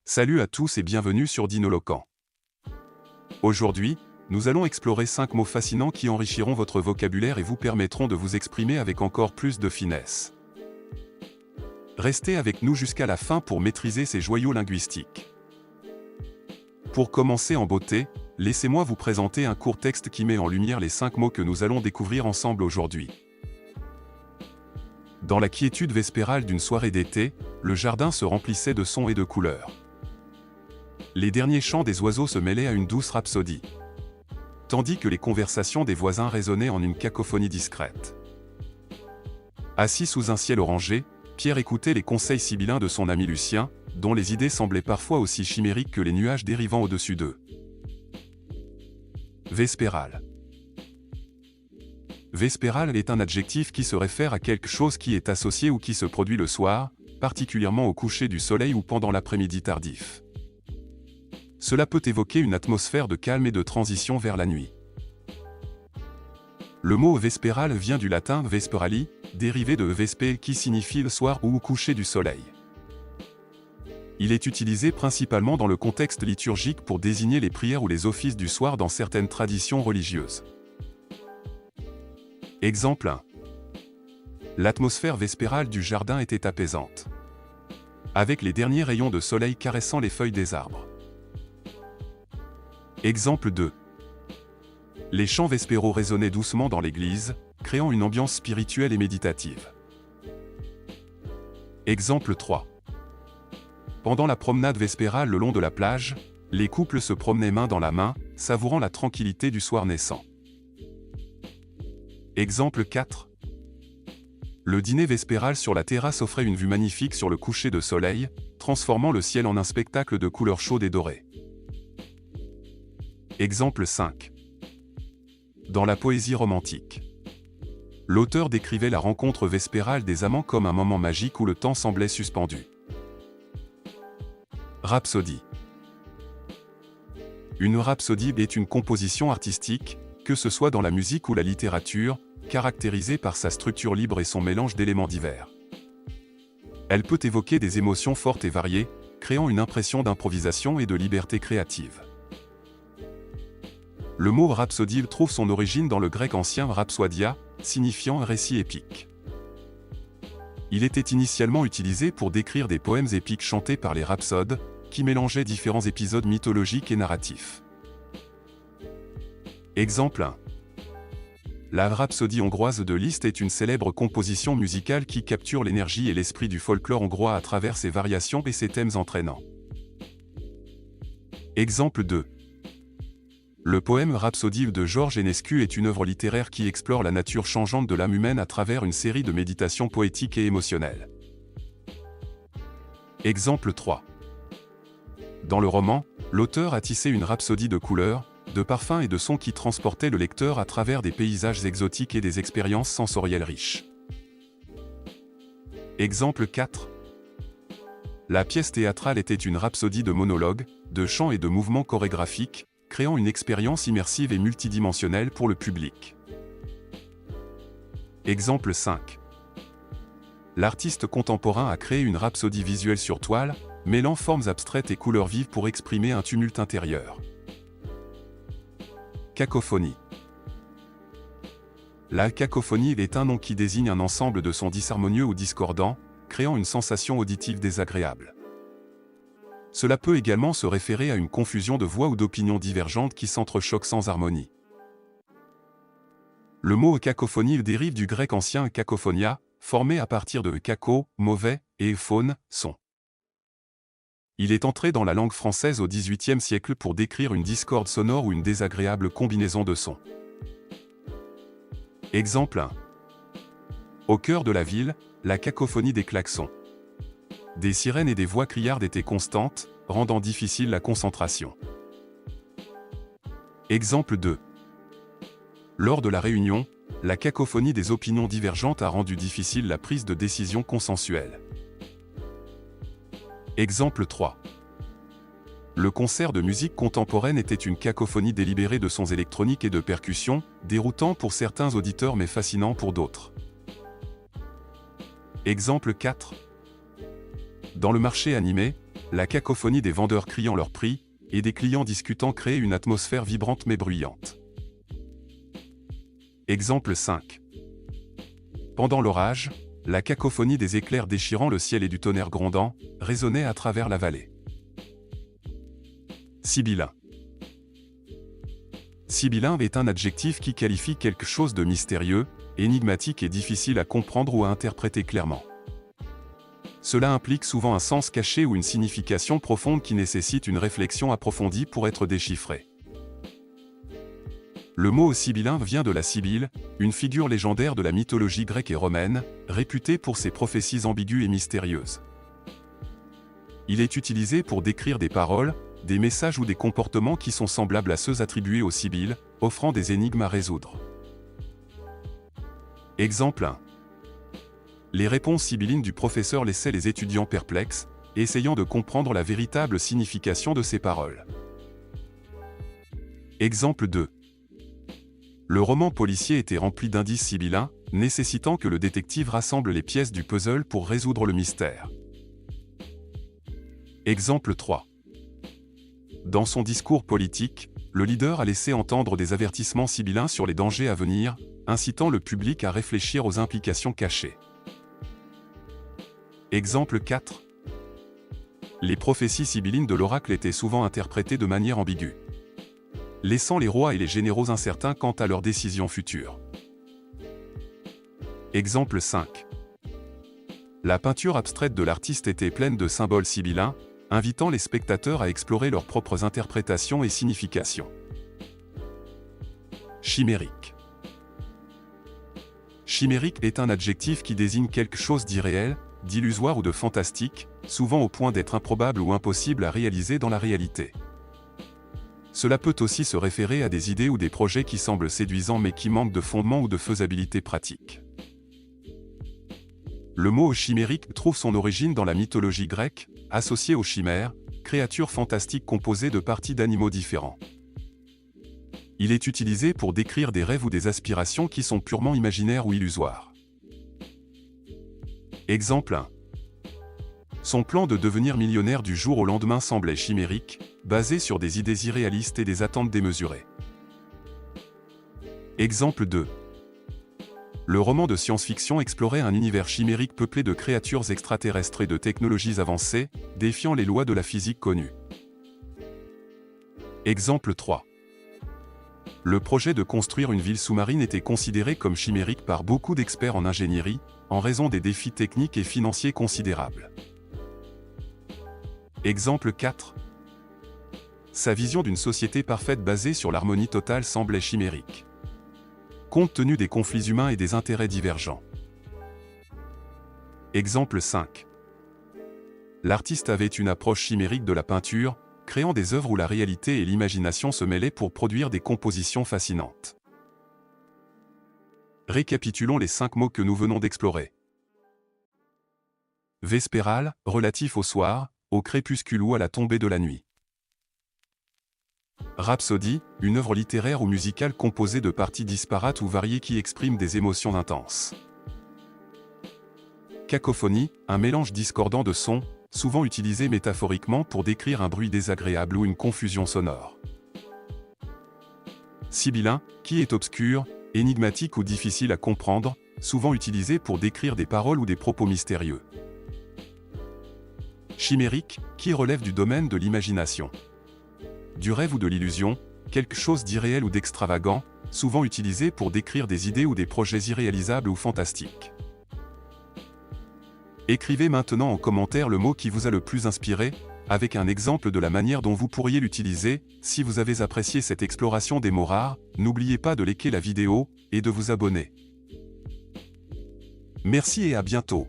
Salut à tous et bienvenue sur Dinolocan. Aujourd'hui, nous allons explorer 5 mots fascinants qui enrichiront votre vocabulaire et vous permettront de vous exprimer avec encore plus de finesse. Restez avec nous jusqu'à la fin pour maîtriser ces joyaux linguistiques. Pour commencer en beauté, laissez-moi vous présenter un court texte qui met en lumière les 5 mots que nous allons découvrir ensemble aujourd'hui. Dans la quiétude vespérale d'une soirée d'été, le jardin se remplissait de sons et de couleurs. Les derniers chants des oiseaux se mêlaient à une douce rhapsodie, tandis que les conversations des voisins résonnaient en une cacophonie discrète. Assis sous un ciel orangé, Pierre écoutait les conseils sibyllins de son ami Lucien, dont les idées semblaient parfois aussi chimériques que les nuages dérivant au-dessus d'eux. Vespéral. Vespéral est un adjectif qui se réfère à quelque chose qui est associé ou qui se produit le soir, particulièrement au coucher du soleil ou pendant l'après-midi tardif. Cela peut évoquer une atmosphère de calme et de transition vers la nuit. Le mot vespéral vient du latin vesperali, dérivé de vespe qui signifie le soir ou au coucher du soleil. Il est utilisé principalement dans le contexte liturgique pour désigner les prières ou les offices du soir dans certaines traditions religieuses. Exemple 1. L'atmosphère vespérale du jardin était apaisante, avec les derniers rayons de soleil caressant les feuilles des arbres. Exemple 2. Les chants vespéraux résonnaient doucement dans l'église, créant une ambiance spirituelle et méditative. Exemple 3. Pendant la promenade vespérale le long de la plage, les couples se promenaient main dans la main, savourant la tranquillité du soir naissant. Exemple 4. Le dîner vespéral sur la terrasse offrait une vue magnifique sur le coucher de soleil, transformant le ciel en un spectacle de couleurs chaudes et dorées. Exemple 5. Dans la poésie romantique, l'auteur décrivait la rencontre vespérale des amants comme un moment magique où le temps semblait suspendu. Rhapsodie. Une rhapsodie est une composition artistique, que ce soit dans la musique ou la littérature, caractérisée par sa structure libre et son mélange d'éléments divers. Elle peut évoquer des émotions fortes et variées, créant une impression d'improvisation et de liberté créative. Le mot rhapsodie trouve son origine dans le grec ancien rhapsodia, signifiant récit épique. Il était initialement utilisé pour décrire des poèmes épiques chantés par les rhapsodes, qui mélangeaient différents épisodes mythologiques et narratifs. Exemple 1. La rhapsodie hongroise de Liszt est une célèbre composition musicale qui capture l'énergie et l'esprit du folklore hongrois à travers ses variations et ses thèmes entraînants. Exemple 2. Le poème Rhapsodie de Georges Enescu est une œuvre littéraire qui explore la nature changeante de l'âme humaine à travers une série de méditations poétiques et émotionnelles. Exemple 3. Dans le roman, l'auteur a tissé une rhapsodie de couleurs, de parfums et de sons qui transportaient le lecteur à travers des paysages exotiques et des expériences sensorielles riches. Exemple 4. La pièce théâtrale était une rhapsodie de monologues, de chants et de mouvements chorégraphiques, créant une expérience immersive et multidimensionnelle pour le public. Exemple 5. L'artiste contemporain a créé une rhapsodie visuelle sur toile, mêlant formes abstraites et couleurs vives pour exprimer un tumulte intérieur. Cacophonie. La cacophonie est un nom qui désigne un ensemble de sons disharmonieux ou discordants, créant une sensation auditive désagréable. Cela peut également se référer à une confusion de voix ou d'opinions divergentes qui s'entrechoquent sans harmonie. Le mot cacophonie dérive du grec ancien kakophonia, formé à partir de kako, mauvais, et phone, son. Il est entré dans la langue française au XVIIIe siècle pour décrire une discorde sonore ou une désagréable combinaison de sons. Exemple 1. Au cœur de la ville, la cacophonie des klaxons. Des sirènes et des voix criardes étaient constantes, rendant difficile la concentration. Exemple 2. Lors de la réunion, la cacophonie des opinions divergentes a rendu difficile la prise de décision consensuelle. Exemple 3. Le concert de musique contemporaine était une cacophonie délibérée de sons électroniques et de percussions, déroutant pour certains auditeurs mais fascinant pour d'autres. Exemple 4. Dans le marché animé, la cacophonie des vendeurs criant leur prix, et des clients discutant crée une atmosphère vibrante mais bruyante. Exemple 5. Pendant l'orage, la cacophonie des éclairs déchirant le ciel et du tonnerre grondant résonnait à travers la vallée. Sibyllin. Sibyllin est un adjectif qui qualifie quelque chose de mystérieux, énigmatique et difficile à comprendre ou à interpréter clairement. Cela implique souvent un sens caché ou une signification profonde qui nécessite une réflexion approfondie pour être déchiffrée. Le mot sibyllin vient de la Sibylle, une figure légendaire de la mythologie grecque et romaine, réputée pour ses prophéties ambiguës et mystérieuses. Il est utilisé pour décrire des paroles, des messages ou des comportements qui sont semblables à ceux attribués aux Sibylles, offrant des énigmes à résoudre. Exemple 1. Les réponses sibyllines du professeur laissaient les étudiants perplexes, essayant de comprendre la véritable signification de ces paroles. Exemple 2. Le roman policier était rempli d'indices sibyllins, nécessitant que le détective rassemble les pièces du puzzle pour résoudre le mystère. Exemple 3. Dans son discours politique, le leader a laissé entendre des avertissements sibyllins sur les dangers à venir, incitant le public à réfléchir aux implications cachées. Exemple 4. Les prophéties sibyllines de l'oracle étaient souvent interprétées de manière ambiguë, laissant les rois et les généraux incertains quant à leurs décisions futures. Exemple 5. La peinture abstraite de l'artiste était pleine de symboles sibyllins, invitant les spectateurs à explorer leurs propres interprétations et significations. Chimérique. Chimérique est un adjectif qui désigne quelque chose d'irréel, d'illusoire ou de fantastique, souvent au point d'être improbable ou impossible à réaliser dans la réalité. Cela peut aussi se référer à des idées ou des projets qui semblent séduisants mais qui manquent de fondement ou de faisabilité pratique. Le mot chimérique trouve son origine dans la mythologie grecque, associé aux chimères, créatures fantastiques composées de parties d'animaux différents. Il est utilisé pour décrire des rêves ou des aspirations qui sont purement imaginaires ou illusoires. Exemple 1. Son plan de devenir millionnaire du jour au lendemain semblait chimérique, basé sur des idées irréalistes et des attentes démesurées. Exemple 2. Le roman de science-fiction explorait un univers chimérique peuplé de créatures extraterrestres et de technologies avancées, défiant les lois de la physique connues. Exemple 3. Le projet de construire une ville sous-marine était considéré comme chimérique par beaucoup d'experts en ingénierie, en raison des défis techniques et financiers considérables. Exemple 4. Sa vision d'une société parfaite basée sur l'harmonie totale semblait chimérique, compte tenu des conflits humains et des intérêts divergents. Exemple 5. L'artiste avait une approche chimérique de la peinture, créant des œuvres où la réalité et l'imagination se mêlaient pour produire des compositions fascinantes. Récapitulons les 5 mots que nous venons d'explorer. Vespéral, relatif au soir, au crépuscule ou à la tombée de la nuit. Rhapsodie, une œuvre littéraire ou musicale composée de parties disparates ou variées qui expriment des émotions intenses. Cacophonie, un mélange discordant de sons, souvent utilisé métaphoriquement pour décrire un bruit désagréable ou une confusion sonore. Sibyllin, qui est obscur, énigmatique ou difficile à comprendre, souvent utilisé pour décrire des paroles ou des propos mystérieux. Chimérique, qui relève du domaine de l'imagination, du rêve ou de l'illusion, quelque chose d'irréel ou d'extravagant, souvent utilisé pour décrire des idées ou des projets irréalisables ou fantastiques. Écrivez maintenant en commentaire le mot qui vous a le plus inspiré, avec un exemple de la manière dont vous pourriez l'utiliser. Si vous avez apprécié cette exploration des mots rares, n'oubliez pas de liker la vidéo et de vous abonner. Merci et à bientôt.